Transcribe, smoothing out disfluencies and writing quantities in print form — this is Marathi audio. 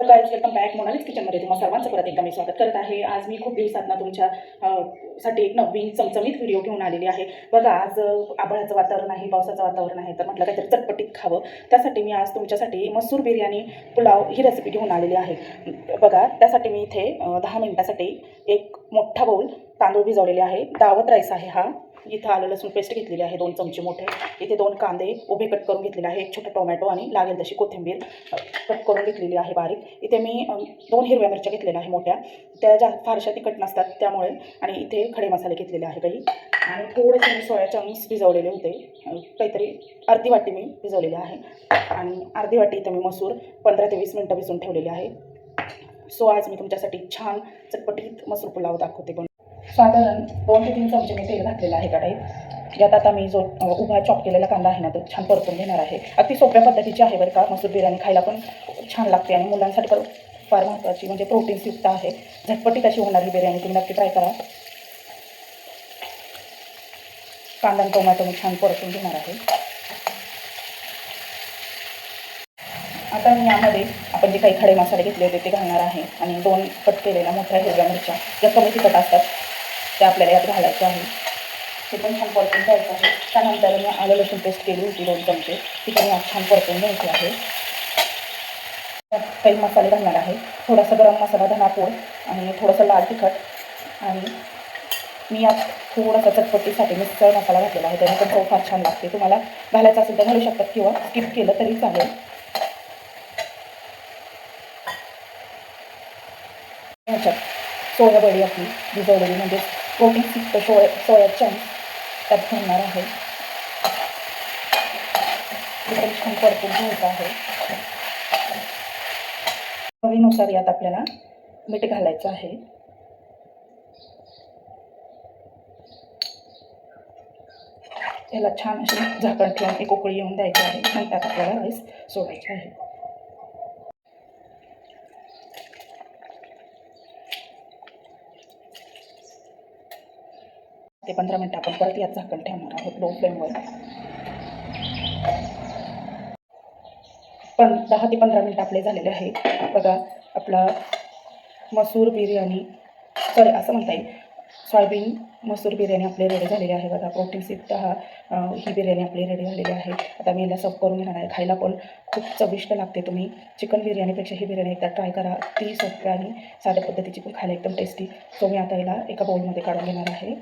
Guys welcome back. मोनालीज किचनमध्ये तुम्हा सर्वांचं परत एकदा मी स्वागत करत आहे. आज मी खूप दिवसातनं तुमच्या साठी एक नवीन चमचमीत व्हिडिओ घेऊन आलेली आहे. बघा, आज आभाळाचं वातावरण आहे, पावसाचं वातावरण आहे, तर म्हटलं काहीतरी चटपटीत खावं. त्यासाठी मी आज तुमच्यासाठी मसूर बिर्याणी पुलाव ही रेसिपी घेऊन आलेली आहे. बघा, त्यासाठी मी इथे 10 मिनिटासाठी एक मोठा बाऊल तांदूळ भिजवलेले आहे. दावत राईस आहे हा. इथं आलं लसूण पेस्ट घेतलेली आहे 2 चमचे मोठे. इथे 2 कांदे उभे कट करून घेतलेले आहे. एक छोटा टोमॅटो आणि लागेल तशी कोथिंबीर कट करून घेतलेली आहे बारीक. इथे मी 2 हिरव्या मिरच्या घेतलेल्या आहे मोठ्या, त्या फारशा तिखट नसतात त्यामुळे. आणि इथे खडे मसाले घेतलेले आहे काही. आणि थोडेसे मी सोया चंक्स भिजवलेले होते, काहीतरी अर्धी वाटी मी भिजवलेले आहे. आणि अर्धी वाटी इथं मी मसूर 15 ते 20 मिनटं भिजवून ठेवलेले आहे. सो आज मी तुमच्यासाठी छान चटपटीत मसूर पुलाव दाखवते. पण साधारण 2 ते 3 चमचे मी तेल घातलेलं आहे कढईत. यात आता मी जो उभा चॉप केलेला कांदा आहे ना, तो छान परतून घेणार आहे. अगदी सोप्या पद्धतीची आहे बरं का. मसूर बिर्याणी खायला पण छान लागते आणि मुलांसाठी पण फार महत्त्वाची, म्हणजे प्रोटीन्सयुक्त आहे. झटपटीत अशी होणारी बिर्याणी तुम्ही नक्की ट्राय करा. कांदा आणि टोमॅटो मी छान परतून घेणार आहे. आता मी यामध्ये आपण जे काही खडे मसाले घेतले होते ते घालणार आहे. आणि 2 कट केलेल्या मोठ्या हिरव्या मिरच्या ज्या कमी तिखट असतात त्या आपल्याला यात घालायच्या आहे. ते पण छान परतून घ्यायचं आहे. त्यानंतर मी आलं लसूण पेस्ट केली होती 2 चमचे, ती पण यात छान परतून घ्यायची आहे. त्यात काही मसाले घालणार आहे. थोडासा गरम मसाला, धनापूड आणि थोडंसं लाल तिखट. आणि मी यात थोडासा चटपटीसाठी मिसळ मसाला घातलेला आहे, त्याने पण चव फार छान लागते. तुम्हाला घालायचं असेल तर घालू शकतात किंवा स्किप केलं तरी चालेल. ह्याच्यात सोया बडी आपली भिजवलेली, म्हणजे प्रोटीनयुक्त सोया चंक्स त्यात घालणार आहे. ते पण छान परतून घ्यायचं आहे. चवीनुसार यात आपल्याला मीठ घालायचं आहे. याला छान अशी झाकण ठेवून एक उकळी येऊन द्यायची आहे. नंतर आपल्याला राईस सोडायचे आहे. ते 15 मिनिटं आपण परत यात झाकण ठेवणार आहोत लो फ्लेमवर. पण 10 ते 15 मिनिटं आपले झालेले आहे. बघा, आपला मसूर बिर्याणी, सॉरी असं म्हणता येईल, सोयाबीन मसूर बिर्याणी आपली रेडी झालेली आहे. बघा, प्रोटीन्सयुक्त ही बिर्याणी आपली रेडी झालेली आहे. आता मी याला सर्व करून घेणार आहे. खायला पण खूप चविष्ट लागते. तुम्ही चिकन बिर्याणीपेक्षा ही बिर्याणी एकदा ट्राय करा. ती सोप्या आणि साध्या पद्धतीची पण खायला एकदम टेस्टी. सो मी आता याला एका बाउलमध्ये काढून घेणार आहे.